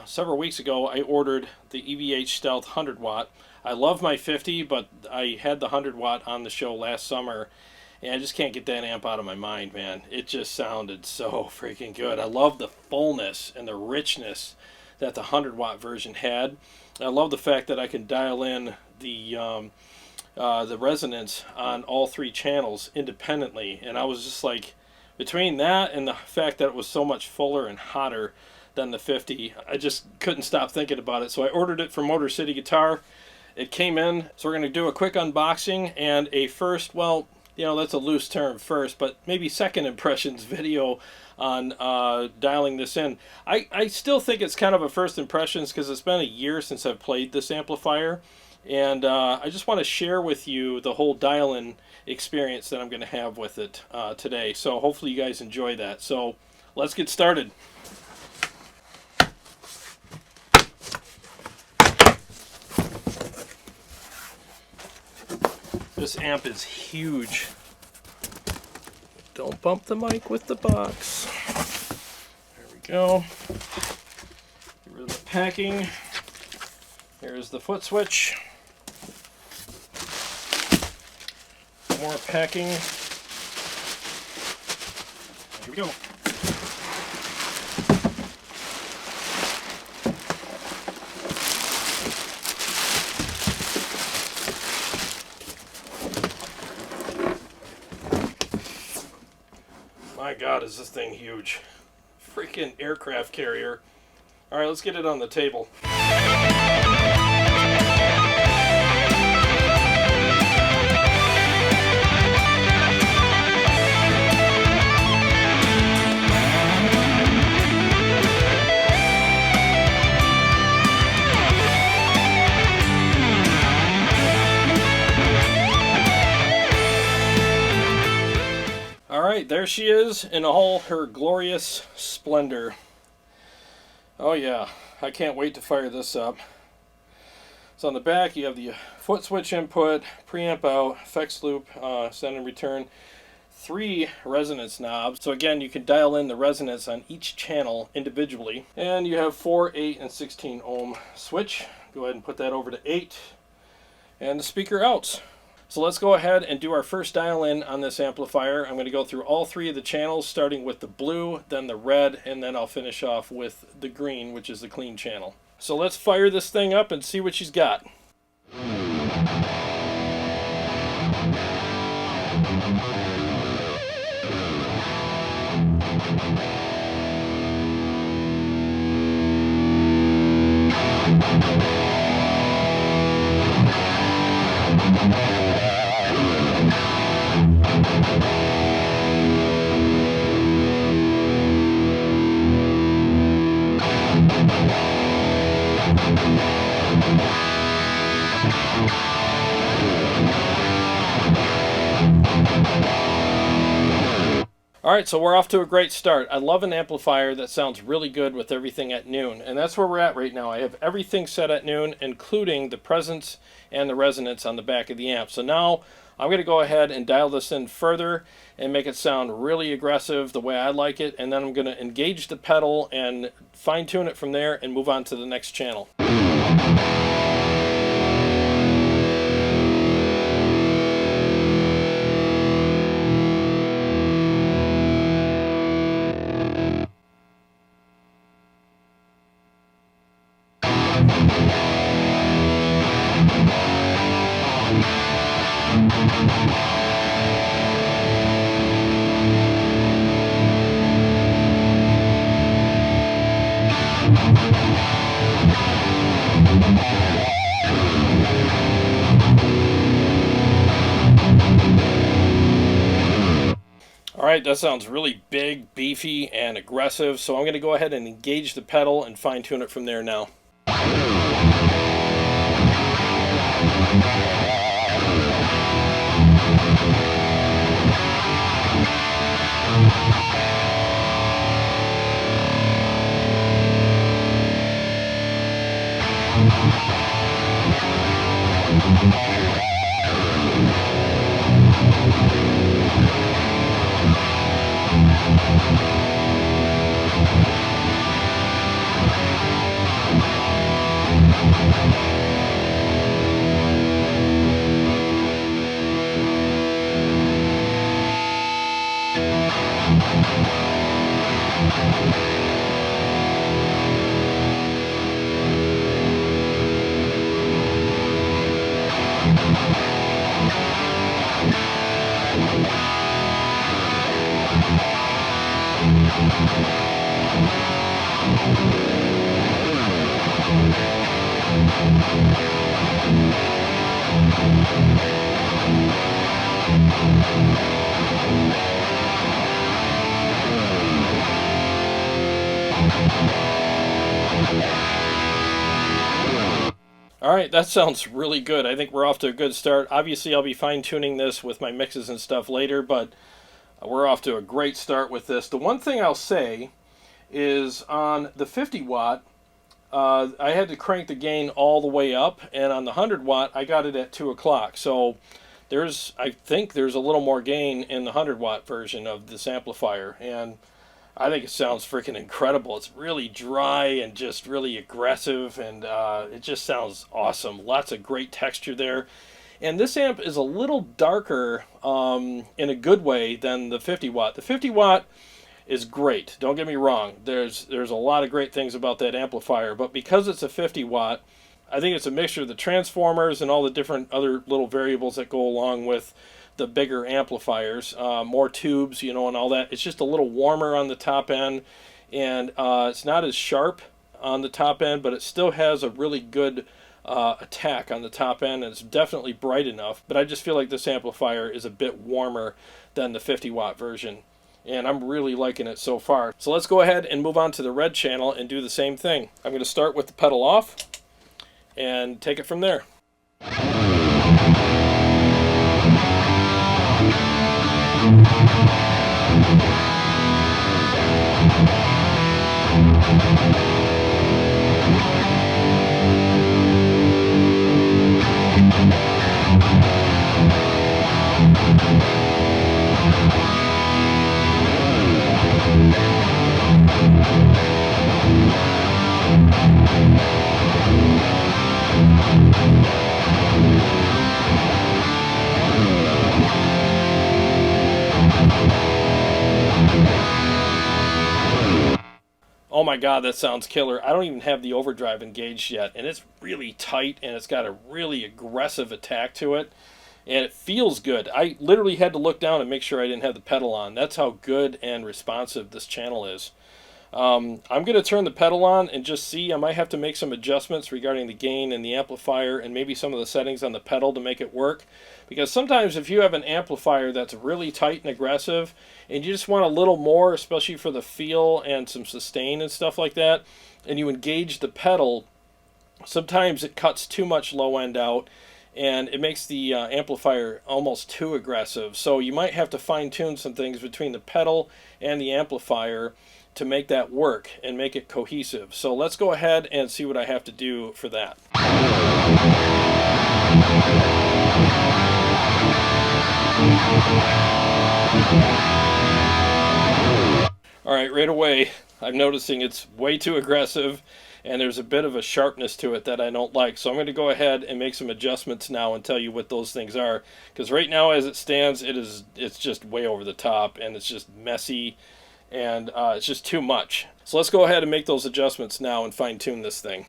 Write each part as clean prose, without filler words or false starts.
several weeks ago I ordered the EVH Stealth 100 watt. I love my 50, but I had the 100 watt on the show last summer, and I just can't get that amp out of my mind, man. It just sounded so freaking good. I love the fullness and the richness that the 100 watt version had. I love the fact that I can dial in the resonance on all three channels independently, and I was just like, between that and the fact that it was so much fuller and hotter than the 50, I just couldn't stop thinking about it. So I ordered it from Motor City Guitar. It came in, so we're going to do a quick unboxing and a first, well, you know, that's a loose term, first, but maybe second impressions video on dialing this in. I still think it's kind of a first impressions because it's been a year since I've played this amplifier, and I just want to share with you the whole dial-in experience that I'm going to have with it today. So hopefully you guys enjoy that. So let's get started. This amp is huge. Don't bump the mic with the box. There we go. Get rid of the packing. Here's the foot switch. More packing. Here we go. My God, is this thing huge. Freaking aircraft carrier. Alright, let's get it on the table. Alright, there she is in all her glorious splendor. Oh yeah, I can't wait to fire this up. So on the back you have the foot switch input, preamp out, effects loop, send and return, 3 resonance knobs. So again, you can dial in the resonance on each channel individually. And you have 4, 8, and 16 ohm switch. Go ahead and put that over to 8. And the speaker outs. So let's go ahead and do our first dial in on this amplifier. I'm going to go through all 3 of the channels, starting with the blue, then the red, and then I'll finish off with the green, which is the clean channel. So let's fire this thing up and see what she's got. Alright, so we're off to a great start. I love an amplifier that sounds really good with everything at noon, and that's where we're at right now. I have everything set at noon, including the presence and the resonance on the back of the amp. So now I'm going to go ahead and dial this in further and make it sound really aggressive the way I like it, and then I'm going to engage the pedal and fine-tune it from there and move on to the next channel. Alright, that sounds really big, beefy, and aggressive, so I'm going to go ahead and engage the pedal and fine-tune it from there now. Alright, that sounds really good. I think we're off to a good start. Obviously, I'll be fine-tuning this with my mixes and stuff later, but we're off to a great start with this. The one thing I'll say is on the 50 watt, I had to crank the gain all the way up, and on the 100 watt, I got it at 2 o'clock. So I think there's a little more gain in the 100 watt version of this amplifier, and I think it sounds freaking incredible. It's really dry and just really aggressive, and it just sounds awesome. Lots of great texture there. And this amp is a little darker in a good way than the 50 watt. The 50 watt is great. Don't get me wrong. There's a lot of great things about that amplifier, but because it's a 50 watt, I think it's a mixture of the transformers and all the different other little variables that go along with the bigger amplifiers, more tubes, you know, and all that. It's just a little warmer on the top end, and it's not as sharp on the top end, but it still has a really good attack on the top end, and it's definitely bright enough. But I just feel like this amplifier is a bit warmer than the 50 watt version, and I'm really liking it so far. So let's go ahead and move on to the red channel and do the same thing. I'm going to start with the pedal off and take it from there. Oh my god, that sounds killer. I don't even have the overdrive engaged yet, and it's really tight, and it's got a really aggressive attack to it, and it feels good. I literally had to look down and make sure I didn't have the pedal on. That's how good and responsive this channel is. I'm going to turn the pedal on and just see. I might have to make some adjustments regarding the gain and the amplifier and maybe some of the settings on the pedal to make it work. Because sometimes if you have an amplifier that's really tight and aggressive and you just want a little more, especially for the feel and some sustain and stuff like that, and you engage the pedal, sometimes it cuts too much low end out and it makes the amplifier almost too aggressive. So you might have to fine tune some things between the pedal and the amplifier to make that work and make it cohesive. So let's go ahead and see what I have to do for that. Alright, right away I'm noticing it's way too aggressive and there's a bit of a sharpness to it that I don't like. So I'm going to go ahead and make some adjustments now and tell you what those things are. Because right now as it stands, it's just way over the top and it's just messy. And it's just too much. So let's go ahead and make those adjustments now and fine tune this thing.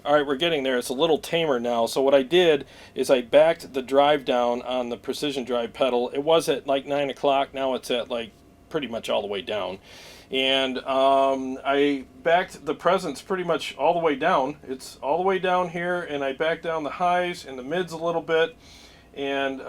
Alright, we're getting there. It's a little tamer now. So what I did is I backed the drive down on the precision drive pedal. It was at like 9 o'clock. Now it's at like pretty much all the way down. And I backed the presence pretty much all the way down. It's all the way down here, and I backed down the highs and the mids a little bit, and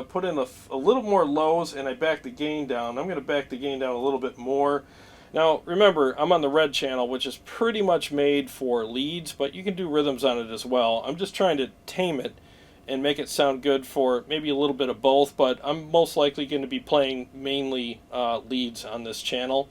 put in a little more lows, and I backed the gain down. I'm going to back the gain down a little bit more. Now, remember, I'm on the red channel, which is pretty much made for leads, but you can do rhythms on it as well. I'm just trying to tame it and make it sound good for maybe a little bit of both, but I'm most likely going to be playing mainly leads on this channel.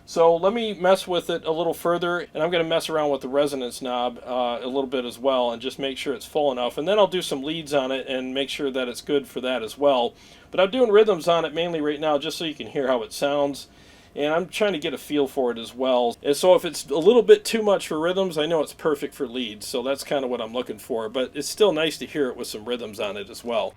So let me mess with it a little further, and I'm going to mess around with the resonance knob a little bit as well, and just make sure it's full enough. And then I'll do some leads on it and make sure that it's good for that as well. But I'm doing rhythms on it mainly right now just so you can hear how it sounds. And I'm trying to get a feel for it as well. And so if it's a little bit too much for rhythms, I know it's perfect for leads. So that's kind of what I'm looking for. But it's still nice to hear it with some rhythms on it as well.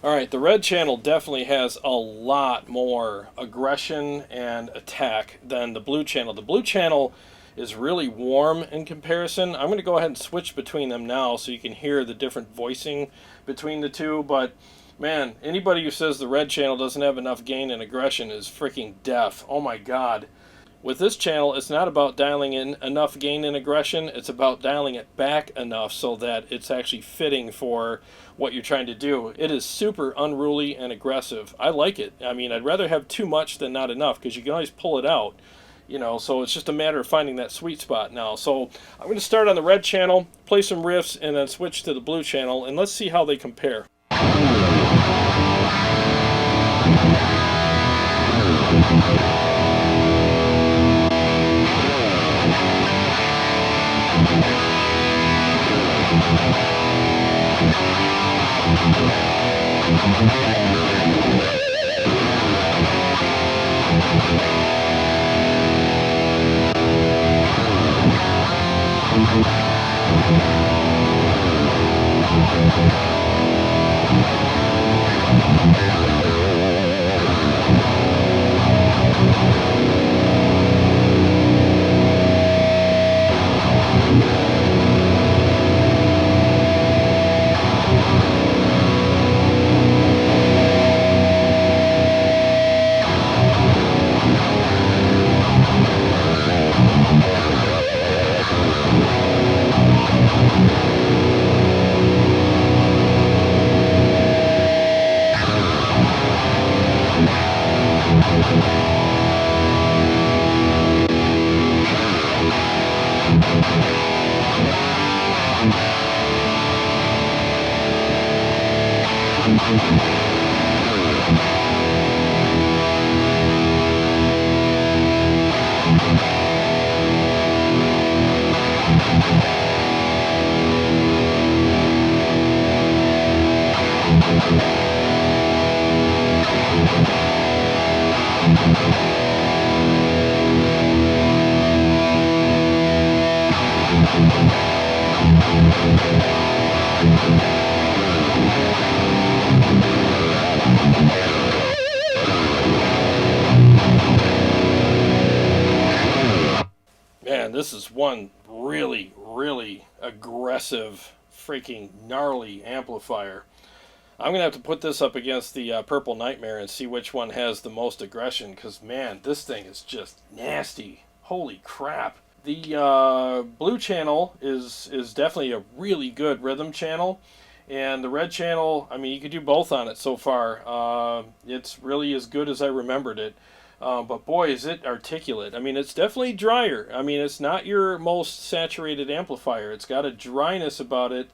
Alright, the red channel definitely has a lot more aggression and attack than the blue channel. The blue channel is really warm in comparison. I'm going to go ahead and switch between them now so you can hear the different voicing between the two. But man, anybody who says the red channel doesn't have enough gain and aggression is freaking deaf. Oh my god. With this channel, it's not about dialing in enough gain and aggression, it's about dialing it back enough so that it's actually fitting for what you're trying to do. It is super unruly and aggressive. I like it. I mean, I'd rather have too much than not enough, because you can always pull it out, you know, so it's just a matter of finding that sweet spot now. So I'm going to start on the red channel, play some riffs, and then switch to the blue channel, and let's see how they compare. this is one really, really aggressive, freaking gnarly amplifier. I'm going to have to put this up against the Purple Nightmare and see which one has the most aggression, because, man, this thing is just nasty. Holy crap. The blue channel is definitely a really good rhythm channel, and the red channel, I mean, you could do both on it so far. It's really as good as I remembered it. But boy, is it articulate. I mean, it's definitely drier. I mean, it's not your most saturated amplifier. It's got a dryness about it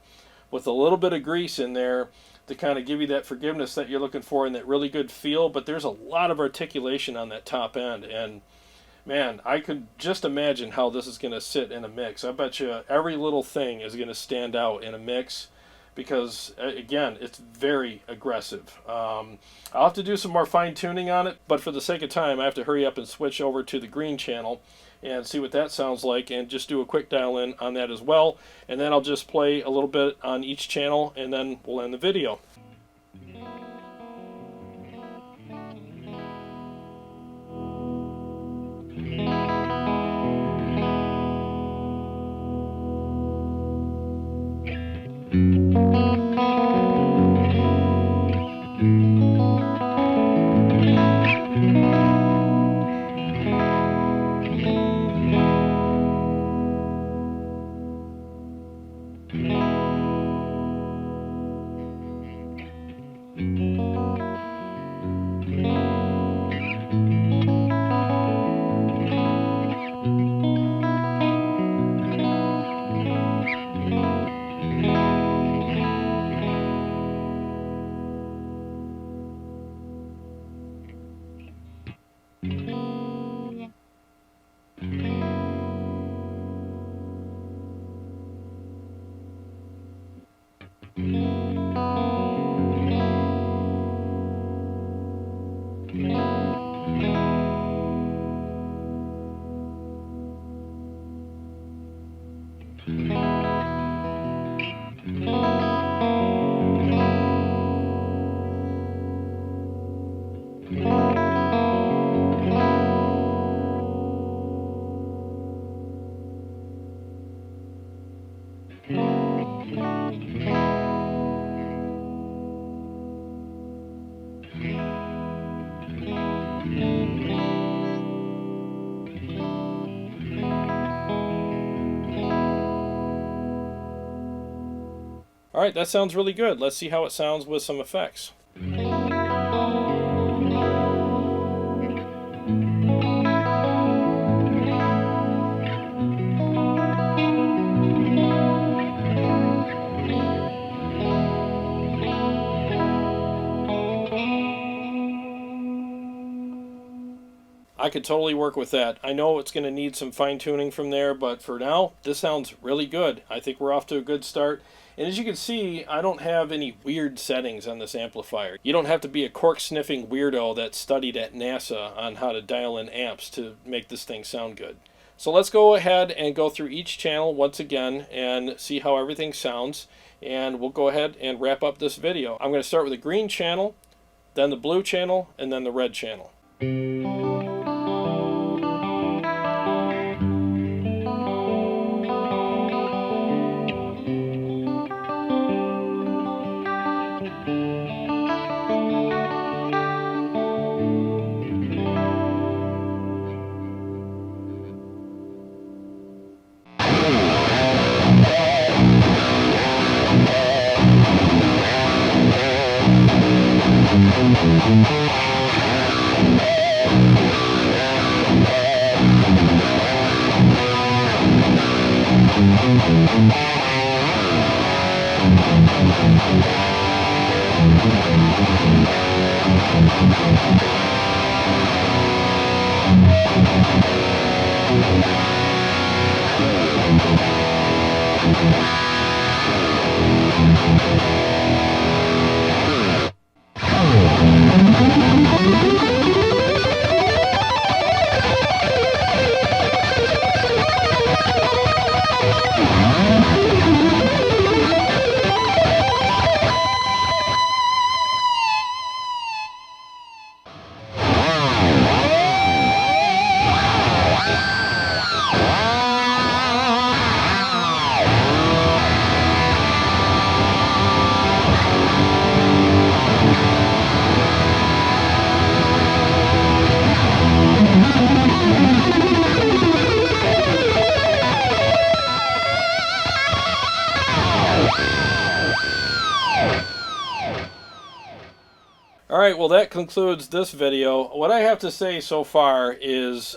with a little bit of grease in there to kind of give you that forgiveness that you're looking for and that really good feel. But there's a lot of articulation on that top end. And, man, I could just imagine how this is going to sit in a mix. I bet you every little thing is going to stand out in a mix, because, again, it's very aggressive. I'll have to do some more fine-tuning on it, but for the sake of time, I have to hurry up and switch over to the green channel and see what that sounds like, and just do a quick dial-in on that as well. And then I'll just play a little bit on each channel, and then we'll end the video. Alright, that sounds really good. Let's see how it sounds with some effects. I could totally work with that. I know it's going to need some fine-tuning from there, but for now, this sounds really good. I think we're off to a good start. And as you can see, I don't have any weird settings on this amplifier. You don't have to be a cork-sniffing weirdo that studied at NASA on how to dial in amps to make this thing sound good. So let's go ahead and go through each channel once again and see how everything sounds. And we'll go ahead and wrap up this video. I'm going to start with the green channel, then the blue channel, and then the red channel. All right, well, that concludes this video. What I have to say so far is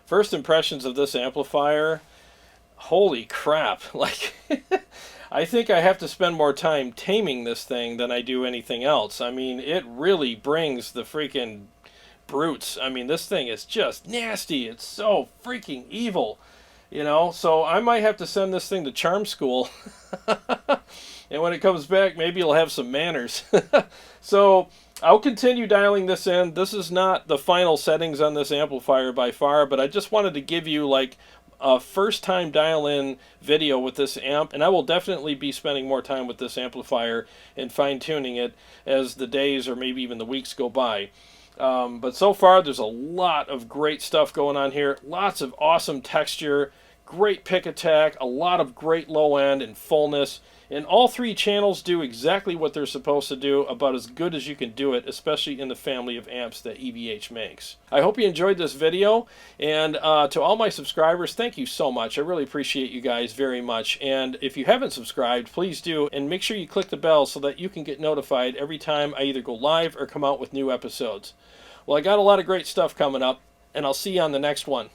first impressions of this amplifier. Holy crap. Like, I think I have to spend more time taming this thing than I do anything else. I mean, it really brings the freaking brutes. I mean, this thing is just nasty. It's so freaking evil, you know? So I might have to send this thing to charm school. And when it comes back, maybe it'll have some manners. So I'll continue dialing this in. This is not the final settings on this amplifier by far, but I just wanted to give you like a first time dial in video with this amp, and I will definitely be spending more time with this amplifier and fine tuning it as the days or maybe even the weeks go by. But so far there's a lot of great stuff going on here. Lots of awesome texture, great pick attack, a lot of great low end and fullness. And all three channels do exactly what they're supposed to do, about as good as you can do it, especially in the family of amps that EVH makes. I hope you enjoyed this video, and to all my subscribers, thank you so much. I really appreciate you guys very much. And if you haven't subscribed, please do, and make sure you click the bell so that you can get notified every time I either go live or come out with new episodes. Well, I got a lot of great stuff coming up, and I'll see you on the next one.